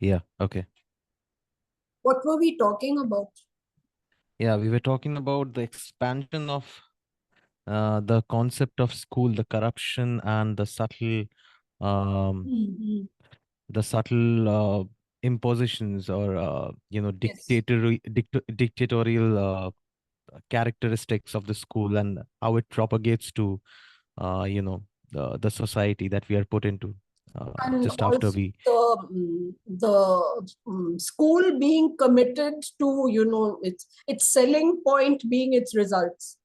Yeah. Okay. What were we talking about? Yeah, we were talking about the expansion of the concept of school, the corruption and um, Mhm. the subtle impositions or Yes. dictatorial characteristics of the school and how it propagates to the society that we are put into And just after also we. the school being committed to, its selling point being its results.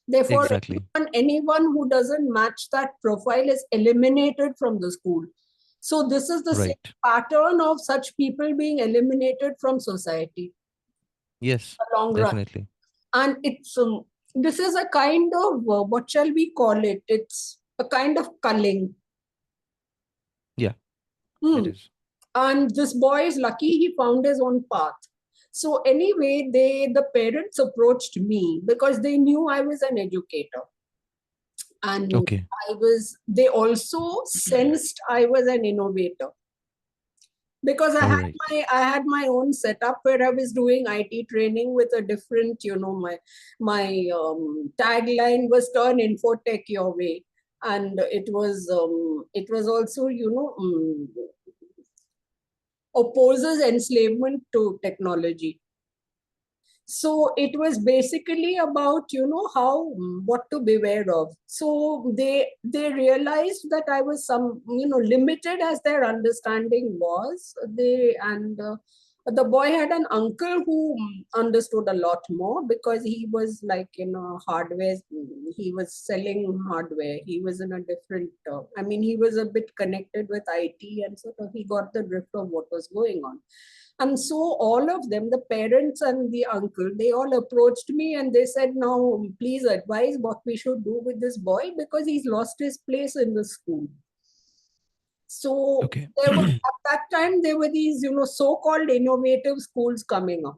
Therefore, Exactly. anyone who doesn't match that profile is eliminated from the school. So this is the same Right. pattern of such people being eliminated from society Yes, in the long run. definitely. And this is a kind of, what shall we call it? It's a kind of culling. Yeah, it Hmm. is. And this boy is lucky he found his own path. So anyway, the parents approached me because they knew I was an educator, and Okay. they also sensed I was an innovator, because All right. I had my own setup where I was doing IT training with a different, my tagline was turn infotech your way. And it was also, opposes enslavement to technology. So it was basically about, how, what to beware of. So they realized that I was some, limited as their understanding was. The boy had an uncle who understood a lot more, because he was like in a hardware. He was selling hardware. He was in a different, he was a bit connected with IT, and sort of he got the drift of what was going on. And so all of them, the parents and the uncle, they all approached me and they said, now please advise what we should do with this boy, because he's lost his place in the school. So Okay. there were, at that time, there were these, so-called innovative schools coming up.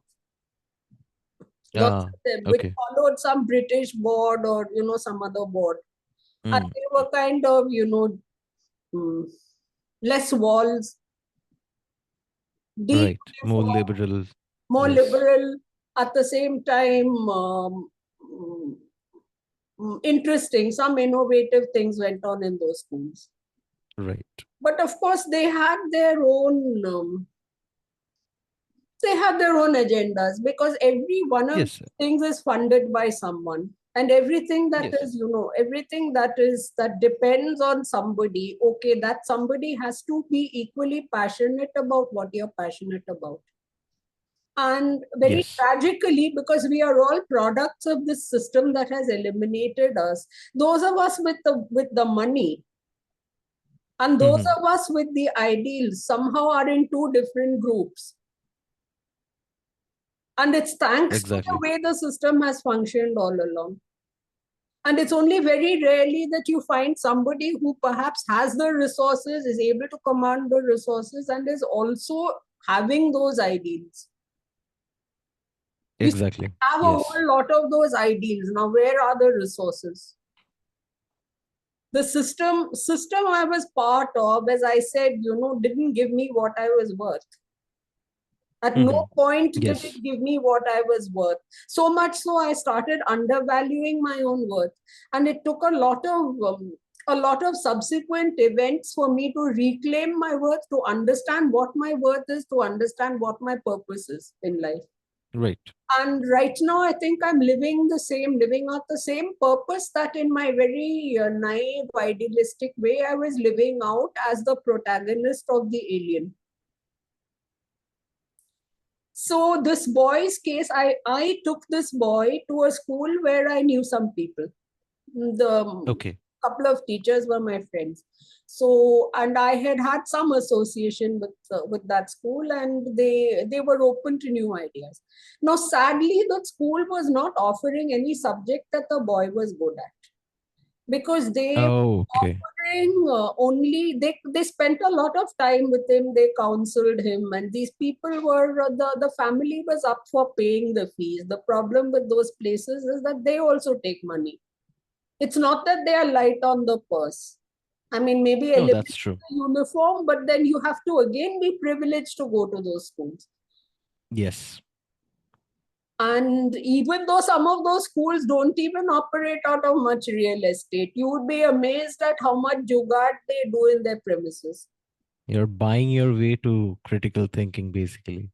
Lots Ah, of them, which okay. followed some British board or, some other board. And Mm, they were kind of, mm, less walls, deep, right. More liberal. more Yes. liberal, at the same time, interesting. Some innovative things went on in those schools. Right. But of course, they had their own agendas, because every one of Yes. these things is funded by someone. And everything that Yes. is, everything that depends on somebody, okay, that somebody has to be equally passionate about what you're passionate about. And very Yes. tragically, because we are all products of this system that has eliminated us, those of us with the money and those Hmm. of us with the ideals somehow are in two different groups. And it's thanks to the Exactly. way the system has functioned all along. And it's only very rarely that you find somebody who perhaps has the resources, is able to command the resources, and is also having those ideals. We Exactly. have a Yes. whole lot of those ideals. Now, where are the resources? The system I was part of, as I said, didn't give me what I was worth. At Hmm. no point did Yes. it give me what I was worth. So much so I started undervaluing my own worth. And it took a lot of subsequent events for me to reclaim my worth, to understand what my worth is, to understand what my purpose is in life. Right. And right now, I think I'm living out the same purpose that in my very naive, idealistic way, I was living out as the protagonist of the Alien. So this boy's case, I took this boy to a school where I knew some people. The Okay. couple of teachers were my friends. So, and I had some association with that school, and they were open to new ideas. Now, sadly, the school was not offering any subject that the boy was good at, because they Oh, were okay. offering only, they spent a lot of time with him, they counseled him, and these people were, the family was up for paying the fees. The problem with those places is that they also take money. It's not that they are light on the purse. I mean, maybe No, eliminate that's true. the uniform, but then you have to again be privileged to go to those schools. Yes. And even though some of those schools don't even operate out of much real estate, you would be amazed at how much jugaad they do in their premises. You're buying your way to critical thinking, basically.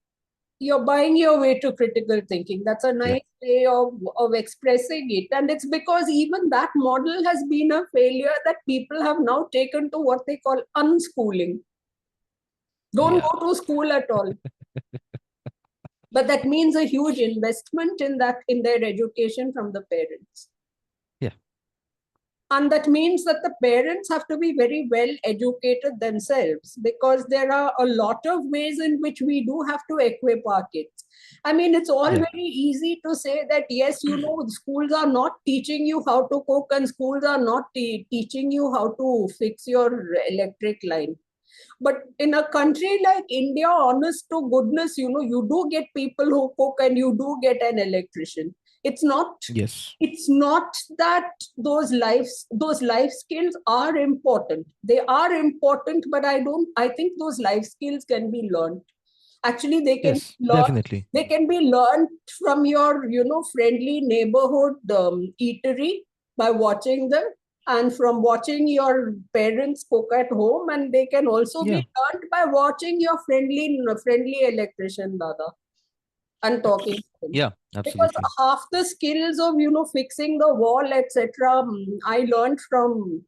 You're buying your way to critical thinking. That's a Yeah. nice way of expressing it. And it's because even that model has been a failure that people have now taken to what they call unschooling. Don't Yeah. go to school at all. But that means a huge investment in that, in their education from the parents. Yeah. And that means that the parents have to be very well educated themselves, because there are a lot of ways in which we do have to equip our kids. I mean, it's all Yeah. very easy to say that, yes, schools are not teaching you how to cook, and schools are not teaching you how to fix your electric line. But in a country like India, honest to goodness, you do get people who cook, and you do get an electrician. It's not Yes. it's not that those life skills are important. They are important, but I think those life skills can be learned. Actually, Yes. Definitely. they can be learned from your friendly neighborhood eatery, by watching them, and from watching your parents cook at home. And they can also be Yeah. learned by watching your friendly electrician dada and talking to him. Yeah. Because Absolutely. half the skills of fixing the wall, etc., I learned from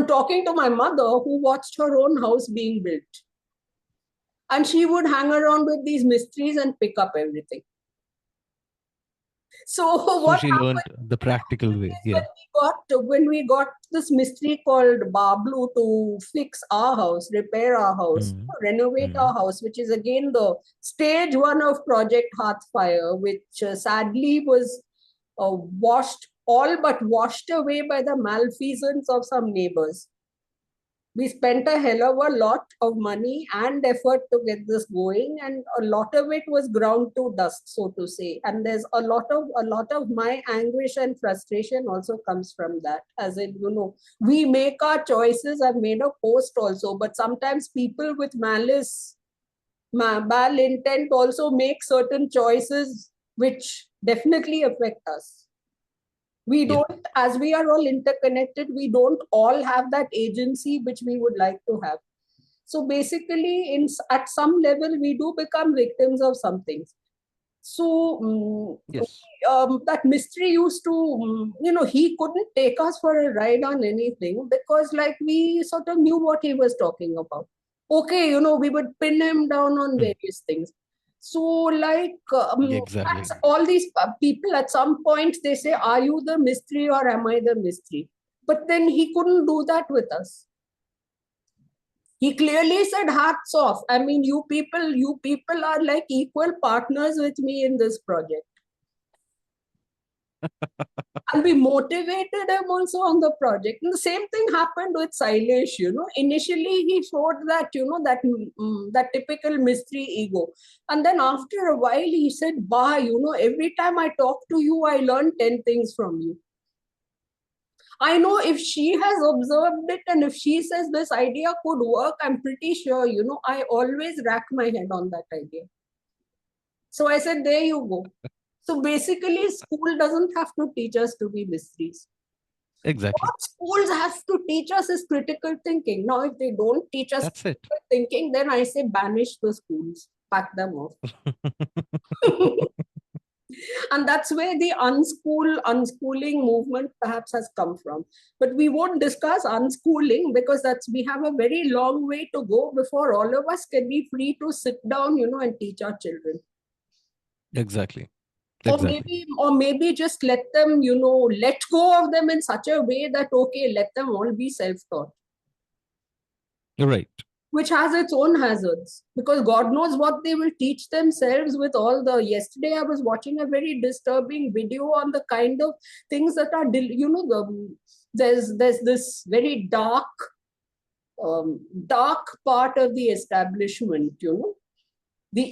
talking to my mother, who watched her own house being built. And she would hang around with these mysteries and pick up everything. So So what she learned the practical happened way. is, Yeah. when we got this mystery called Bablu to fix our house, repair our house, Mm. renovate Mm. our house, which is again the stage one of Project Hearthfire, which sadly was all but washed away by the malfeasance of some neighbors. We spent a hell of a lot of money and effort to get this going, and a lot of it was ground to dust, so to say. And there's a lot of my anguish and frustration also comes from that. As in, we make our choices. I've made a post also, but sometimes people with mal intent also make certain choices which definitely affect us. We Yeah. don't, as we are all interconnected, we don't all have that agency which we would like to have. So basically, at some level, we do become victims of some things. So Yes. that mystery used to, he couldn't take us for a ride on anything, because like we sort of knew what he was talking about. Okay, we would pin him down on Mm. various things. So like Exactly. all these people, at some point they say, are you the mystery or am I the mystery? But then he couldn't do that with us. He clearly said, hats off. I mean, you people are like equal partners with me in this project. And we motivated him also on the project. And the same thing happened with Sailesh. Initially he showed that, that typical mystery ego. And then after a while he said, bah, every time I talk to you, I learn 10 things from you. I know if she has observed it, and if she says this idea could work, I'm pretty sure, I always rack my head on that idea. So I said, there you go. So basically, school doesn't have to teach us to be mysteries. Exactly. What schools have to teach us is critical thinking. Now, if they don't teach us That's it. critical thinking, then I say banish the schools, pack them off. And that's where the unschooling movement perhaps has come from. But we won't discuss unschooling, because we have a very long way to go before all of us can be free to sit down, and teach our children. Exactly. Or Exactly. maybe just let them, let go of them in such a way that, okay, let them all be self-taught, You're right. which has its own hazards, because God knows what they will teach themselves with all the. Yesterday, I was watching a very disturbing video on the kind of things that are, there's this very dark part of the establishment, the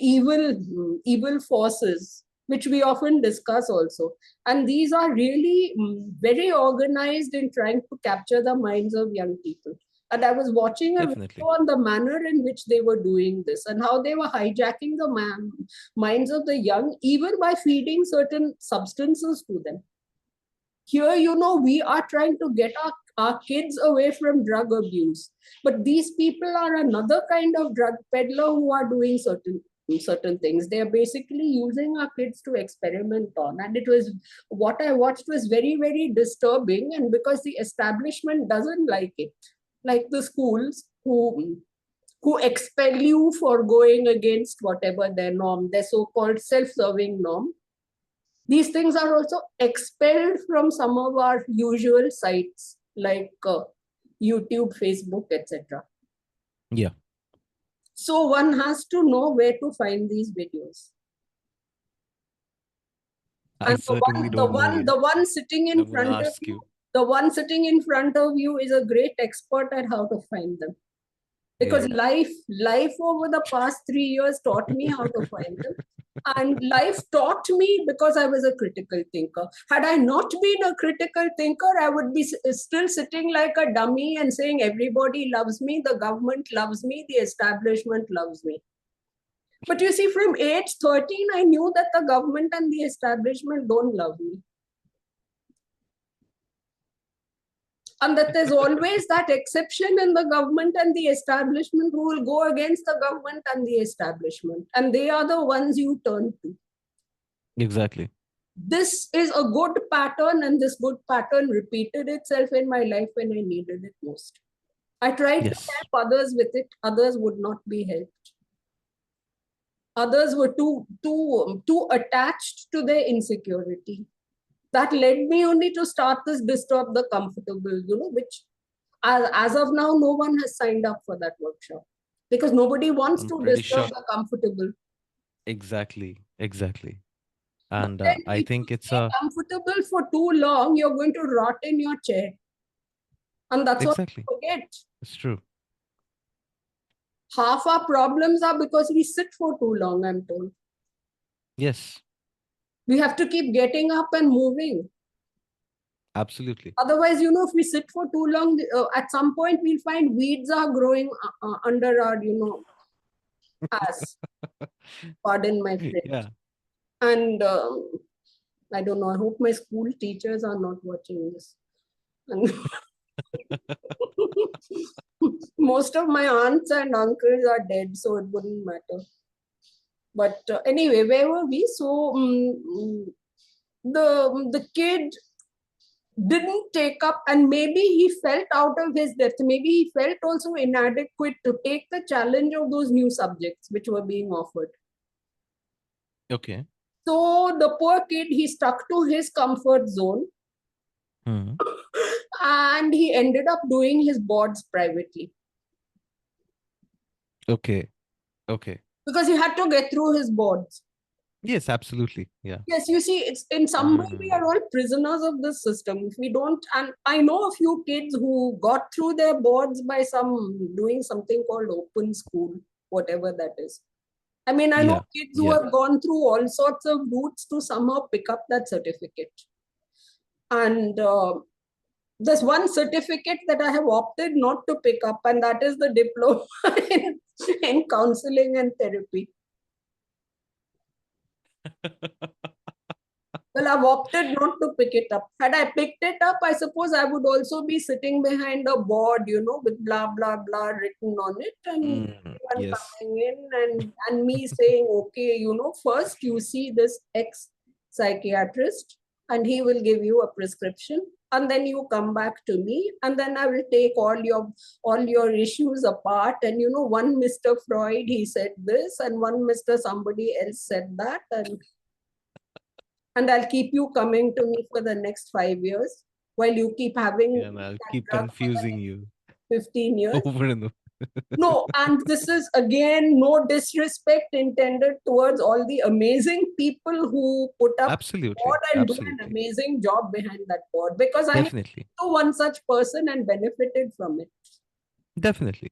evil forces. which we often discuss also. And these are really very organized in trying to capture the minds of young people. And I was watching a Definitely. video on the manner in which they were doing this and how they were hijacking the minds of the young, even by feeding certain substances to them. Here, we are trying to get our kids away from drug abuse. But these people are another kind of drug peddler who are doing certain things. They are basically using our kids to experiment on. And it was what I watched was very, very disturbing. And because the establishment doesn't like it, like the schools who expel you for going against whatever their norm, their so-called self-serving norm. These things are also expelled from some of our usual sites like YouTube, Facebook, etc. Yeah. So one has to know where to find these videos. I And certainly don't know yet. the one sitting in I'm gonna front of ask you. the one sitting in front of you is a great expert at how to find them. Because Yeah. life over the past 3 years taught me how to find them. And life taught me because I was a critical thinker. Had I not been a critical thinker, I would be still sitting like a dummy and saying everybody loves me, the government loves me, the establishment loves me. But you see, from age 13, I knew that the government and the establishment don't love me. And that there's always that exception in the government and the establishment who will go against the government and the establishment. And they are the ones you turn to. Exactly. This is a good pattern, and this good pattern repeated itself in my life when I needed it most. I tried to help others with it. Others would not be helped. Others were too attached to their insecurity. That led me only to start this Disturb the Comfortable, which as of now, no one has signed up for that workshop because nobody wants I'm to pretty disturb sure. the comfortable. Exactly. Exactly. But And then I if you think it's stay comfortable for too long, you're going to rot in your chair. And that's what exactly. we forget. It's true. Half our problems are because we sit for too long, I'm told. Yes. We have to keep getting up and moving. Absolutely. Otherwise, if we sit for too long, at some point we'll find weeds are growing under our, ass. Pardon my French. Yeah. And I don't know, I hope my school teachers are not watching this. And most of my aunts and uncles are dead, so it wouldn't matter. But anyway, where were we? So the kid didn't take up, and maybe he felt out of his depth. Maybe he felt also inadequate to take the challenge of those new subjects which were being offered. Okay. So the poor kid, he stuck to his comfort zone. And he ended up doing his boards privately. Okay. Okay. Because he had to get through his boards. Yes, absolutely. Yeah. Yes, you see, it's in some way we are all prisoners of this system. If we don't, and I know a few kids who got through their boards by doing something called open school, whatever that is. I mean, I know kids who have gone through all sorts of routes to somehow pick up that certificate. And there's one certificate that I have opted not to pick up, and that is the diploma in counseling and therapy. Well, I've opted not to pick it up. Had I picked it up, I suppose I would also be sitting behind a board, with blah, blah, blah written on it, and coming in and me saying, okay, first you see this ex-psychiatrist and he will give you a prescription, and then you come back to me, and then I will take all your issues apart, and one Mr. Freud, he said this, and one Mr. somebody else said that, and I'll keep you coming to me for the next 5 years while you keep having and I'll keep confusing you 15 years. over and over. No, and this is again no disrespect intended towards all the amazing people who put up board and do an amazing job behind that board, because I know one such person and benefited from it. Definitely.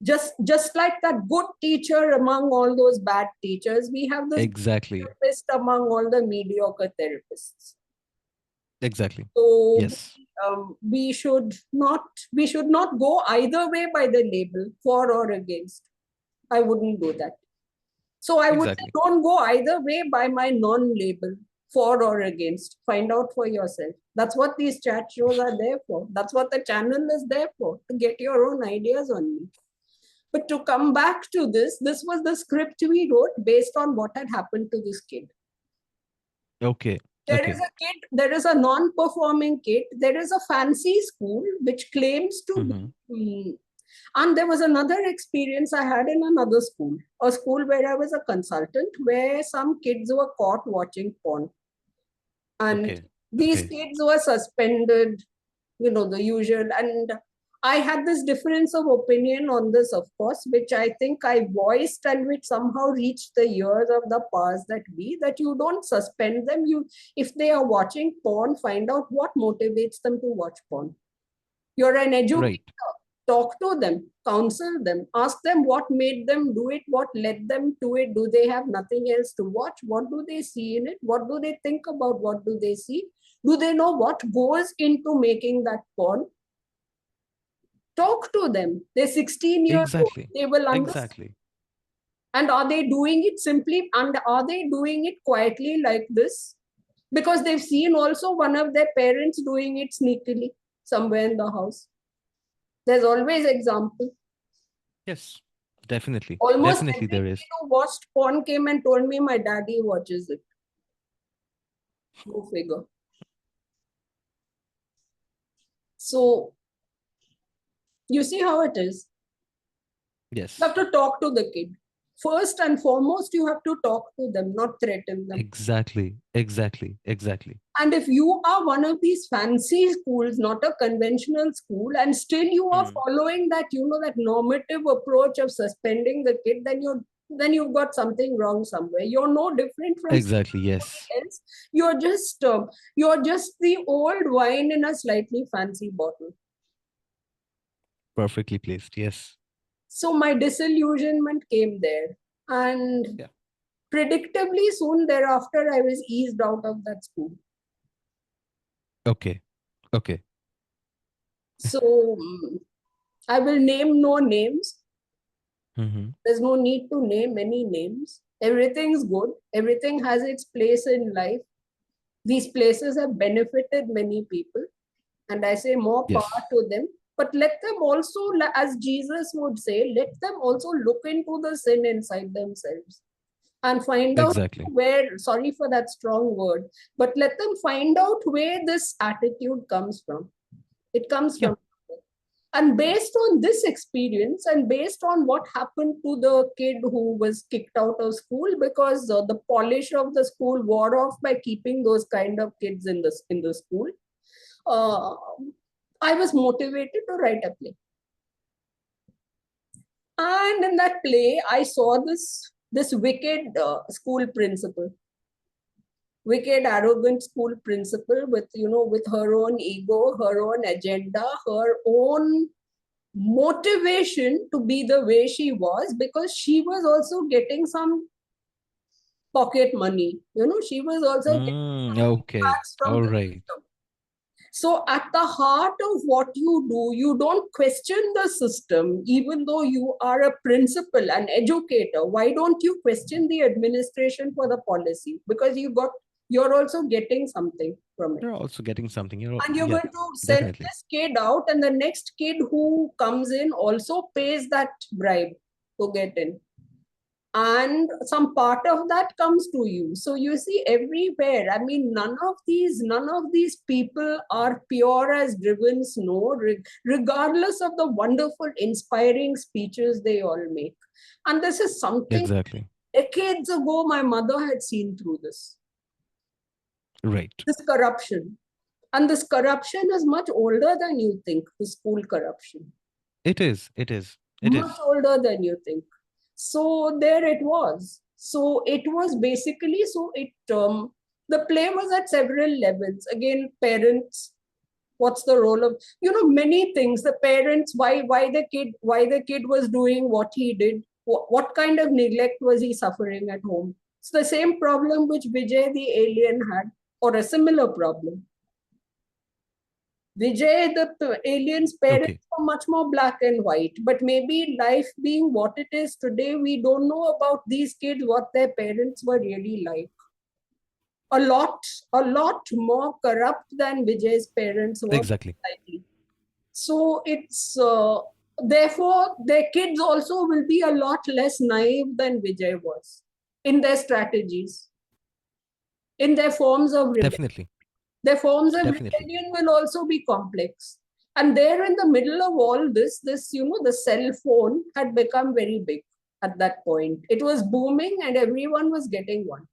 Just like that good teacher among all those bad teachers, we have this Exactly. therapist among all the mediocre therapists. Exactly. So Yes. we should not go either way by the label, for or against. I wouldn't do that. So I would say Exactly. don't go either way by my non-label, for or against. Find out for yourself. That's what these chat shows are there for. That's what the channel is there for, to get your own ideas on me. But to come back to this was the script we wrote based on what had happened to this kid. Okay. There Okay. is a kid, there is a non-performing kid, there is a fancy school which claims to be. And there was another experience I had in another school, a school where I was a consultant, where some kids were caught watching porn. And Okay. these Okay. kids were suspended, the usual. And I had this difference of opinion on this, of course, which I think I voiced and which somehow reached the ears of the powers that be, that you don't suspend them. If they are watching porn, find out what motivates them to watch porn. You're an educator. Right. Talk to them, counsel them, ask them what made them do it, what led them to it. Do they have nothing else to watch? What do they see in it? What do they think about what do they see? Do they know what goes into making that porn? Talk to them. They're 16 years old. Exactly. They will understand. Exactly. And are they doing it simply, and are they doing it quietly like this? Because they've seen also one of their parents doing it sneakily somewhere in the house. There's always example. Yes. Definitely. Almost Definitely every there kid is. who watched porn came and told me my daddy watches it. Go figure. So you see how it is. Yes. You have to talk to the kid. First and foremost, you have to talk to them, not threaten them. Exactly. Exactly. Exactly. And if you are one of these fancy schools, not a conventional school, and still you are following that, that normative approach of suspending the kid, then you've got something wrong somewhere. You're no different from Exactly. Yes. else. You're just the old wine in a slightly fancy bottle. Perfectly placed. Yes. So my disillusionment came there, and Yeah. predictably soon thereafter, I was eased out of that school. Okay. Okay. So I will name no names. Mm-hmm. There's no need to name any names. Everything's good. Everything has its place in life. These places have benefited many people. And I say more Yes. power to them. But let them also, as Jesus would say, let them also look into the sin inside themselves and find out Exactly. where, sorry for that strong word, but let them find out where this attitude comes from. It comes Yeah. from. And based on this experience and based on what happened to the kid who was kicked out of school because the polish of the school wore off by keeping those kind of kids in the school, uh, I was motivated to write a play. And in that play, I saw this wicked school principal, wicked, arrogant school principal with her own ego, her own agenda, her own motivation to be the way she was, because she was also getting some pocket money. She was also getting Okay. facts from All the right. system. So at the heart of what you do, you don't question the system, even though you are a principal, an educator. Why don't you question the administration for the policy? Because you're also getting something from it. You're also getting something. And you're Yeah, going to send definitely. this kid out, and the next kid who comes in also pays that bribe to get in. And some part of that comes to you. So you see everywhere, I mean, none of these people are pure as driven snow, regardless of the wonderful inspiring speeches they all make. And this is something Exactly. decades ago my mother had seen through this Right. corruption. And this corruption is much older than you think, the school corruption. It is. It is. It Much is. older than you think. So there it was. So it was basically, the play was at several levels. Again, parents, What's the role of, many things, the parents, why the kid was doing what he did, what kind of neglect was he suffering at home. It's the same problem which Vijay the alien had, or a similar problem. Vijay, the alien's parents were much more black and white, but maybe life being what it is today, we don't know about these kids, what their parents were really like. A lot more corrupt than Vijay's parents were. Exactly. So it's, therefore, their kids also will be a lot less naive than Vijay was in their strategies, in their forms of rebellion. Definitely. Their forms of rebellion will also be complex. And there in the middle of all this, the cell phone had become very big at that point. It was booming and everyone was getting one.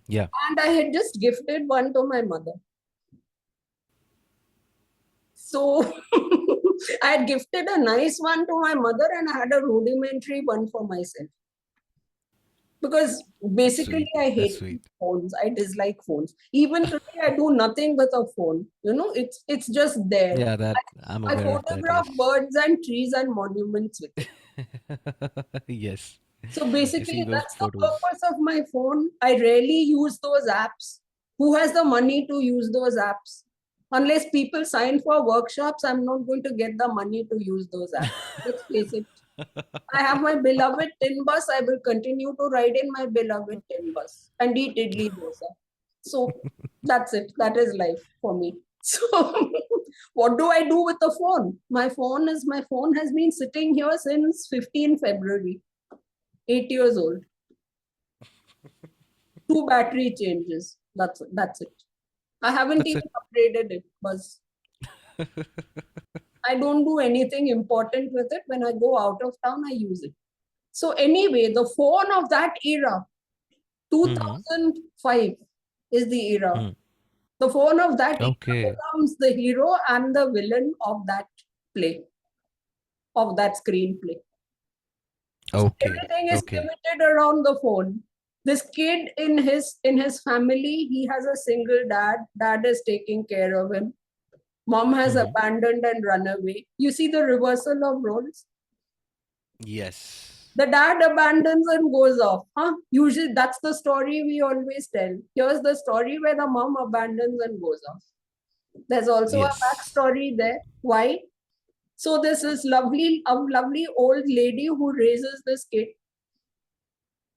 Yeah. And I had just gifted one to my mother. So I had gifted a nice one to my mother and I had a rudimentary one for myself. Because basically I hate phones. I dislike phones. Even today I do nothing with a phone. It's just there. Yeah, that I'm aware I of that. photograph birds and trees and monuments with it. Yes. So basically that's the purpose of my phone. I rarely use those apps. Who has the money to use those apps? Unless people sign for workshops, I'm not going to get the money to use those apps. Let's face it. I have my beloved tin bus. I will continue to ride in my beloved tin bus and eat idli dosa. So that's it. That is life for me. So what do I do with the phone? My phone has been sitting here since 15 February. 8 years old. 2 battery changes. That's it. I haven't even upgraded it, buzz. I don't do anything important with it. When I go out of town, I use it. So anyway, the phone of that era, 2005 is the era. The phone of that era becomes the hero and the villain of that play, of that screenplay. So everything is pivoted around the phone. This kid in his family, he has a single dad. Dad is taking care of him. Mom has abandoned and run away. You see the reversal of roles? Yes. The dad abandons and goes off. Usually that's the story we always tell. Here's the story where the mom abandons and goes off. There's also a backstory there. Why? So this is a lovely old lady who raises this kid.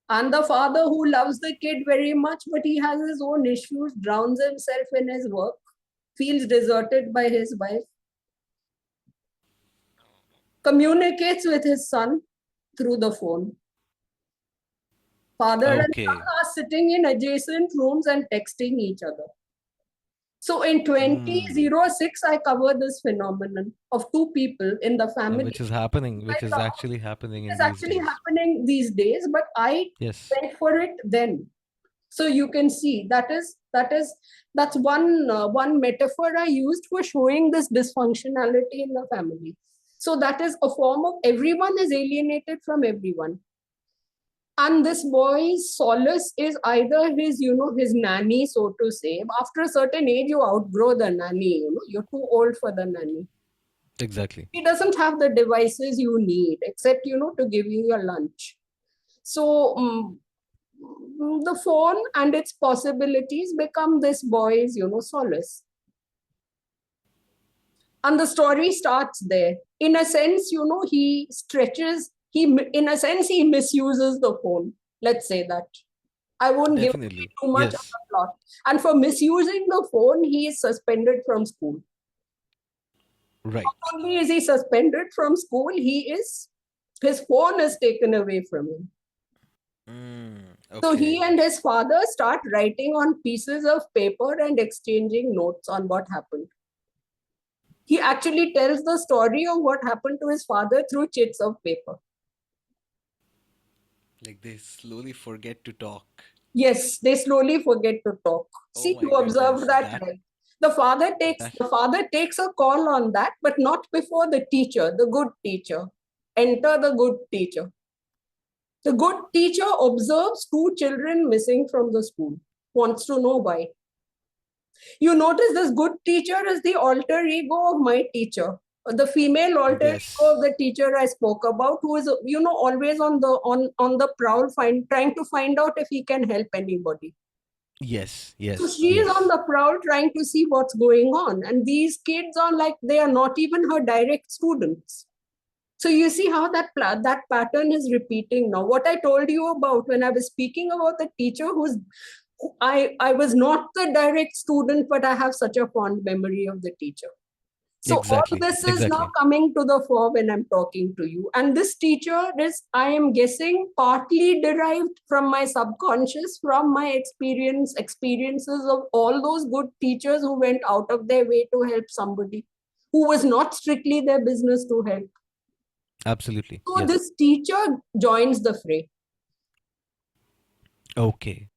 And the father who loves the kid very much, but he has his own issues, drowns himself in his work, feels deserted by his wife, communicates with his son through the phone. Father and son are sitting in adjacent rooms and texting each other. So in 2006, I cover this phenomenon of two people in the family. Which is actually happening in these days. It's actually happening these days, but I went for it then. So you can see that's one metaphor I used for showing this dysfunctionality in the family. So that is a form of everyone is alienated from everyone. And this boy's solace is either his nanny, so to say. After a certain age, you outgrow the nanny, you're too old for the nanny. Exactly. He doesn't have the devices you need, except, to give you your lunch. So the phone and its possibilities become this boy's, solace. And the story starts there. In a sense, he misuses the phone. Let's say that. I won't give too much of the plot. And for misusing the phone, he is suspended from school. Right. Not only is he suspended from school, his phone is taken away from him. So he and his father start writing on pieces of paper and exchanging notes on what happened. He actually tells the story of what happened to his father through chits of paper. Like they slowly forget to talk. Yes, they slowly forget to talk. See, you observed that, right? The father takes a call on that, but not before the teacher, the good teacher. Enter the good teacher. The good teacher observes 2 children missing from the school, wants to know why. You notice this good teacher is the alter ego of my teacher, the female alter ego of Yes. the teacher I spoke about, who is, always on the prowl, trying to find out if he can help anybody. Yes. So Yes. she is on Yes. the prowl trying to see what's going on. And these kids are like, they are not even her direct students. So you see how that pattern is repeating now. What I told you about when I was speaking about the teacher I was not the direct student, but I have such a fond memory of the teacher. So all Exactly. this is now Exactly. coming to the fore when I'm talking to you. And this teacher is, I am guessing, partly derived from my subconscious, from my experiences of all those good teachers who went out of their way to help somebody who was not strictly their business to help. Absolutely. So Yes. this teacher joins the fray. Okay.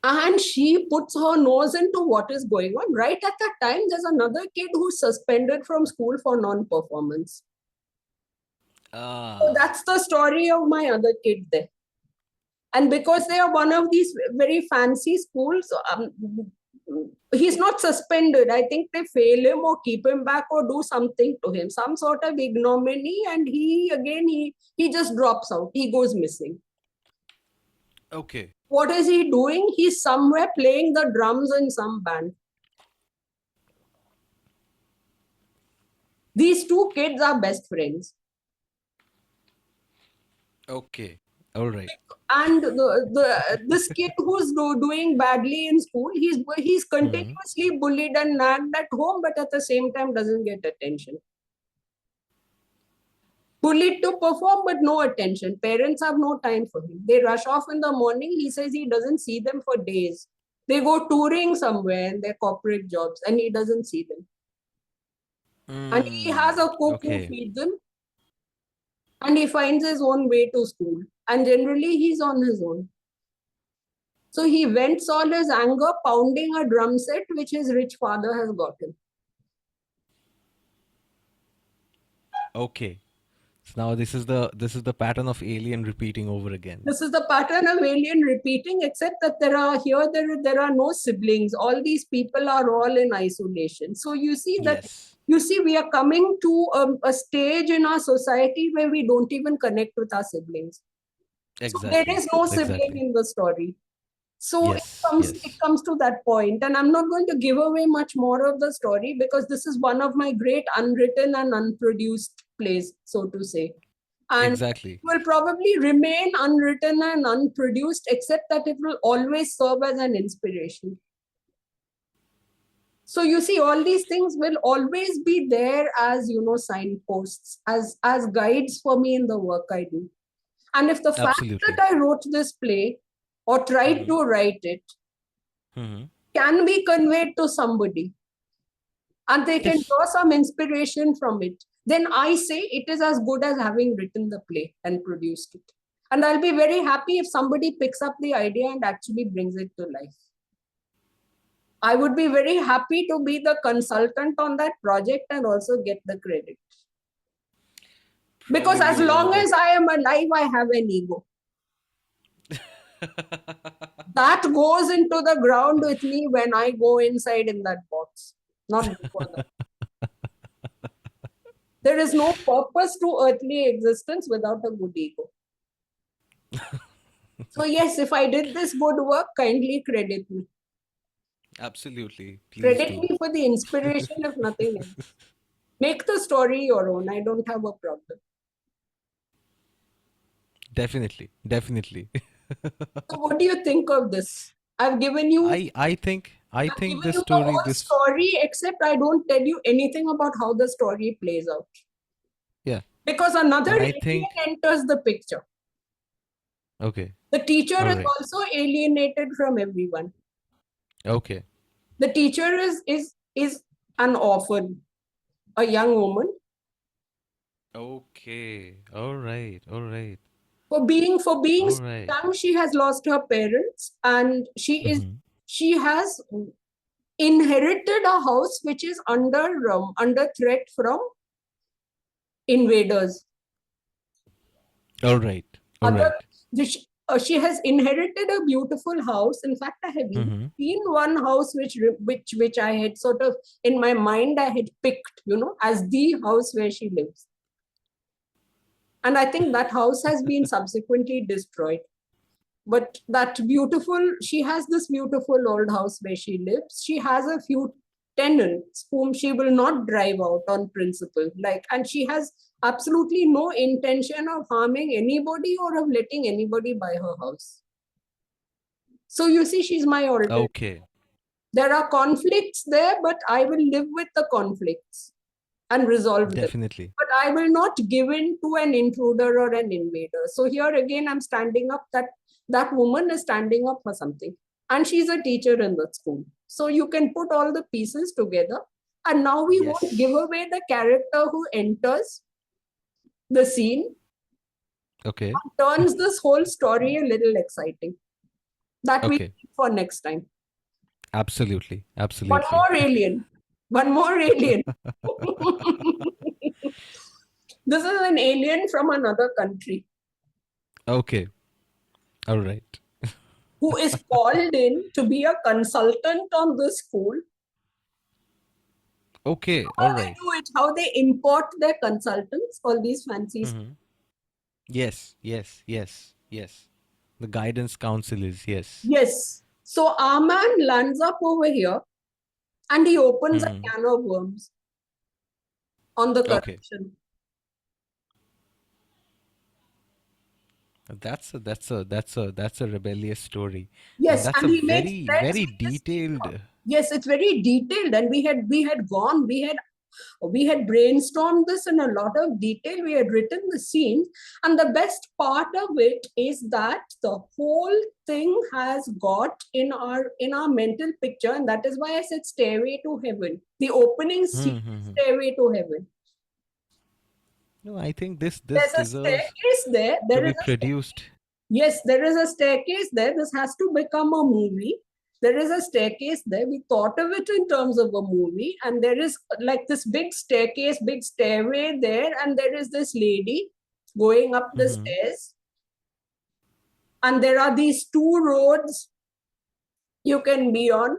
And she puts her nose into what is going on. Right at that time, there's another kid who's suspended from school for non-performance. So Ah. that's the story of my other kid there. And because they are one of these very fancy schools, he's not suspended. I think they fail him or keep him back or do something to him, some sort of ignominy, and he just drops out. He goes missing. Okay. What is he doing? He's somewhere playing the drums in some band. These two kids are best friends. Okay. All right. And this kid who's doing badly in school, he's Hmm. continuously bullied and nagged at home, but at the same time doesn't get attention. Bullied to perform, but no attention. Parents have no time for him. They rush off in the morning. He says he doesn't see them for days. They go touring somewhere in their corporate jobs, and he doesn't see them. And he has a cook who Okay. feeds him, and he finds his own way to school. And generally, he's on his own. So he vents all his anger pounding a drum set which his rich father has gotten. Okay. So now this is the pattern of alien repeating over again. This is the pattern of Alien repeating, except that there are no siblings. All these people are all in isolation. So Yes. we are coming to a stage in our society where we don't even connect with our siblings. So there Exactly. is no sibling Exactly. in the story. So Yes. it Yes. comes to that point, and I'm not going to give away much more of the story because this is one of my great unwritten and unproduced plays, so to say. And it Exactly. will probably remain unwritten and unproduced, except that it will always serve as an inspiration. So you see, all these things will always be there as, signposts, as guides for me in the work I do. And if the fact that Absolutely. I wrote this play or tried Mm-hmm. to write it Mm-hmm. can be conveyed to somebody and they can Yes. draw some inspiration from it, then I say it is as good as having written the play and produced it. And I'll be very happy if somebody picks up the idea and actually brings it to life. I would be very happy to be the consultant on that project and also get the credit. Because as Probably, long as I am alive, I have an ego. That goes into the ground with me when I go inside in that box, not before that. There is no purpose to earthly existence without a good ego. So, yes, if I did this good work, kindly credit me. Absolutely. Please Credit do. me for the inspiration, if nothing else. Make the story your own. I don't have a problem. Definitely. Definitely. So, what do you think of this? I've given you I think this the story, whole this, story, except I don't tell you anything about how the story plays out. yeah. Because another And I alien think, enters the picture. okay. The teacher All is right. also alienated from everyone. Okay. The teacher is an orphan, a young woman. Okay. All right. All right. For being All so right. young, she has lost her parents, and Mm-hmm. she has inherited a house which is under threat from invaders. All right. All Other right. she has inherited a beautiful house. In fact, I have even Mm-hmm. seen one house which I had sort of in my mind I had picked, as the house where she lives. And I think that house has been subsequently destroyed. But she has this beautiful old house where she lives. She has a few tenants whom she will not drive out on principle. And she has absolutely no intention of harming anybody or of letting anybody buy her house. So you see, she's my alternate. Okay. There are conflicts there, but I will live with the conflicts and resolve them. Definitely. But I will not give in to an intruder or an invader. So here again, I'm standing up that woman is standing up for something. And she's a teacher in the school. So you can put all the pieces together. And now we won't give Yes. away the character who enters the scene Okay. and turns this whole story a little exciting. That we Okay. keep for next time. Absolutely. One Absolutely. more alien. One more alien. This is an alien from another country Okay. All right. who is called in to be a consultant on the school. Okay. How All they right. do it, how they import their consultants, all these fancies. Mm-hmm. Yes. Yes. Yes. Yes. The guidance council is yes. Yes. So our man lands up over here and he opens a Mm-hmm. can of worms on the Okay. corruption. That's a rebellious story, and Yes, that's and a he makes very threats very with this detailed. paper. Yes, it's very detailed, and we had brainstormed this in a lot of detail. We had written the scenes, and the best part of it is that the whole thing has got in our mental picture, and that is why I said Stairway to Heaven. The opening scene, Mm-hmm. Stairway to Heaven. No, I think this There's a deserves staircase there. to There be is a produced. Yes, there is a staircase there. This has to become a movie. There is a staircase there. We thought of it in terms of a movie, and there is like this big staircase, big stairway there, and there is this lady going up the Mm-hmm. stairs. And there are these two roads you can be on,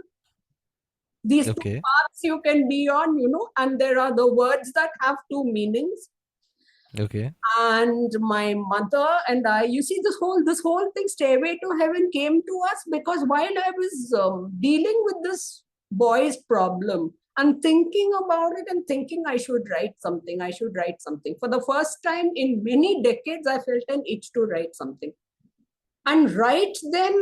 these two Okay. paths you can be on, and there are the words that have two meanings. Okay. And my mother and I, you see, this whole thing, Stairway to Heaven, came to us because while I was dealing with this boy's problem and thinking about it and thinking I should write something. For the first time in many decades, I felt an itch to write something. And right then,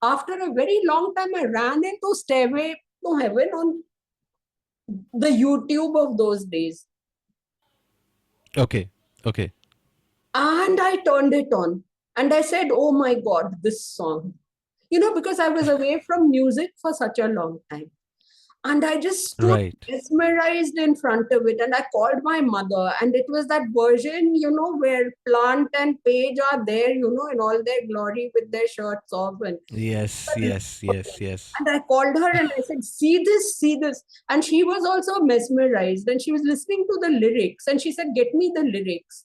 after a very long time, I ran into Stairway to Heaven on the YouTube of those days. Okay. Okay. And I turned it on and I said, oh my God, this song. Because I was away from music for such a long time. And I just stood Right. mesmerized in front of it. And I called my mother. And it was that version, where Plant and Page are there, in all their glory with their shirts off. Yes. Yes. Yes. Yes. And I called her and I said, see this, see this. And she was also mesmerized. And she was listening to the lyrics. And she said, get me the lyrics.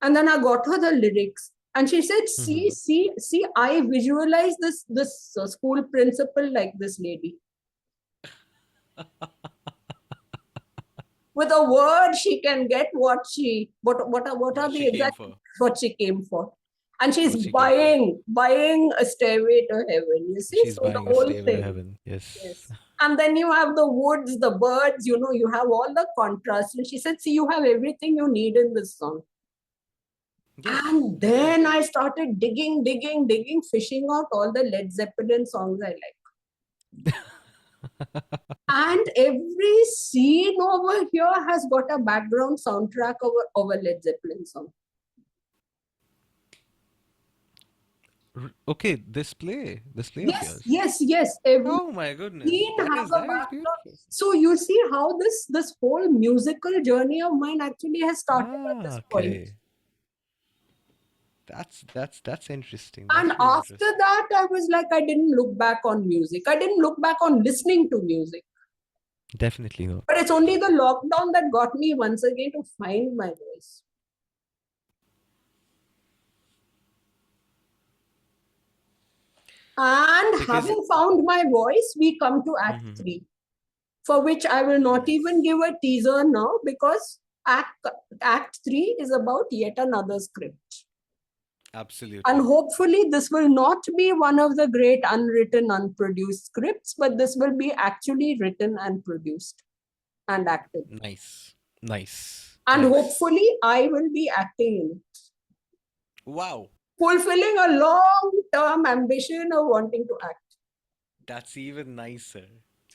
And then I got her the lyrics. And she said, Mm-hmm. see, I visualize this school principal like this lady. With a word, she can get what are the She came exact for. what she came for. And she's What she came for. buying a Stairway to Heaven, you see? She's So the buying a whole stairway to thing. heaven. Yes. Yes. And then you have the woods, the birds, you have all the contrast. And she said, see, you have everything you need in this song. Yes. And then I started digging, fishing out all the Led Zeppelin songs I like. And every scene over here has got a background soundtrack of a Led Zeppelin song. Okay. Display of yours. Yes. Every Oh my goodness. scene That has is a that is background. beautiful. So you see how this whole musical journey of mine actually has started at this point. Okay. That's interesting. And That's really after interesting. that, I was like, I didn't look back on music. I didn't look back on listening to music. Definitely not. But it's only the lockdown that got me once again to find my voice. And Because having found my voice, we come to Act Mhm. 3, for which I will not even give a teaser now, because Act 3 is about yet another script. Absolutely. And hopefully, this will not be one of the great unwritten, unproduced scripts, but this will be actually written and produced and acted. Nice. Nice. And Nice. hopefully, I will be acting in it, Wow. fulfilling a long term ambition of wanting to act. That's even nicer.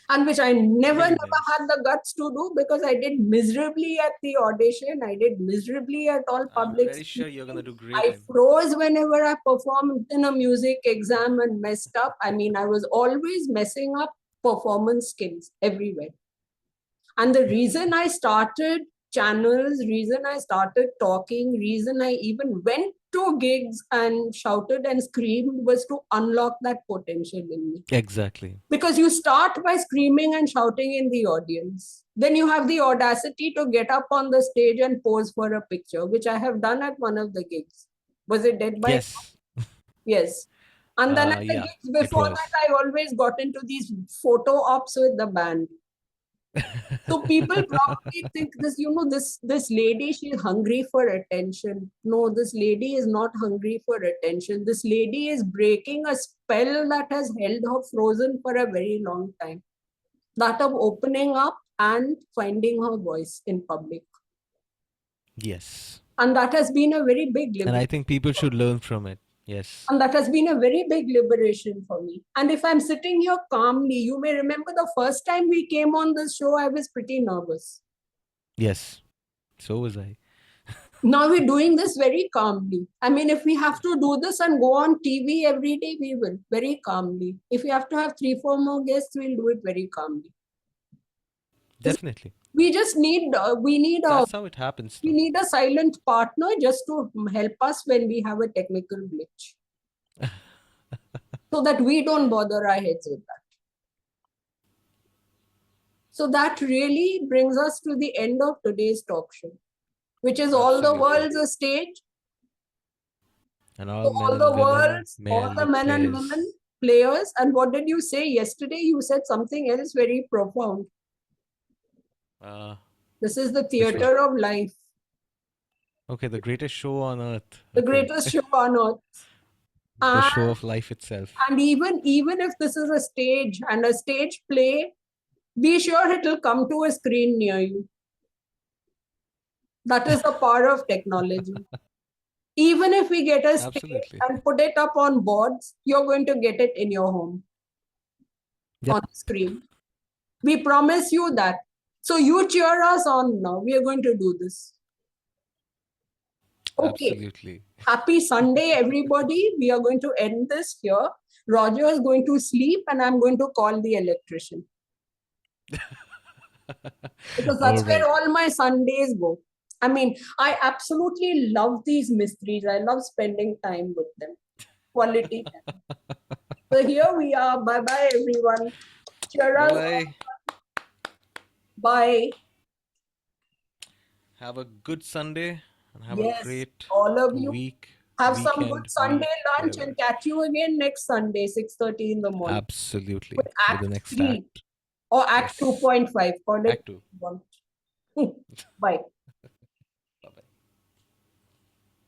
And which I never Really had nice. the guts to do, because I did miserably at the audition. I did miserably at all I'm public very sure you're speaking. gonna do great I in. froze whenever I performed in a music exam and messed up. I mean, I was always messing up performance skills everywhere. And the reason I started channels, reason I started talking, reason I even went to gigs and shouted and screamed was to unlock that potential in me. Exactly. Because you start by screaming and shouting in the audience. Then you have the audacity to get up on the stage and pose for a picture, which I have done at one of the gigs. Was it Dead by? Yes. Yes. And then at the Yeah, gigs it before was. that, I always got into these photo ops with the band. So people probably think this, this lady, she's hungry for attention. No, this lady is not hungry for attention. This lady is breaking a spell that has held her frozen for a very long time. That of opening up and finding her voice in public. Yes. And that has been a very big And I liberation. think people should learn from it. Yes. And that has been a very big liberation for me. And if I'm sitting here calmly, you may remember the first time we came on this show, I was pretty nervous. Yes. So was I. Now we're doing this very calmly. I mean, if we have to do this and go on TV every day, we will very calmly. If we have to have 3, 4 more guests, we'll do it very calmly. Definitely. We just need That's how it happens we though. need a silent partner just to help us when we have a technical glitch, so that we don't bother our heads with that. So that really brings us to the end of today's talk show, which is all the Absolutely. world's a stage. And So all men all the and women, world's, all the male men and players. women players. And what did you say yesterday? You said something else very profound. Uh, This is the which one? theater of life, Okay, the greatest show on earth. the Okay. greatest show on earth. The And, show of life itself. and even if this is a stage and a stage play, be sure it will come to a screen near you. That is the power of technology. Even if we get a stage Absolutely. and put it up on boards, you're going to get it in your home Yep. on the screen. We promise you that. So you cheer us on now. We are going to do this. Okay. Absolutely. Happy Sunday, everybody. We are going to end this here. Roger is going to sleep and I'm going to call the electrician. Because that's All where right. all my Sundays go. I mean, I absolutely love these mysteries. I love spending time with them. Quality time. So here we are. Bye bye, everyone. Cheer Bye us. bye. Bye. Have a good Sunday and have a Yes, great all of you. week, Have some good weekend, Sunday week, lunch whatever. and catch you again next Sunday, 6:30 in the morning. Absolutely. With With the Act next 3 act. or Act Yes. 2.5. Call it Act 2. what you want. Bye.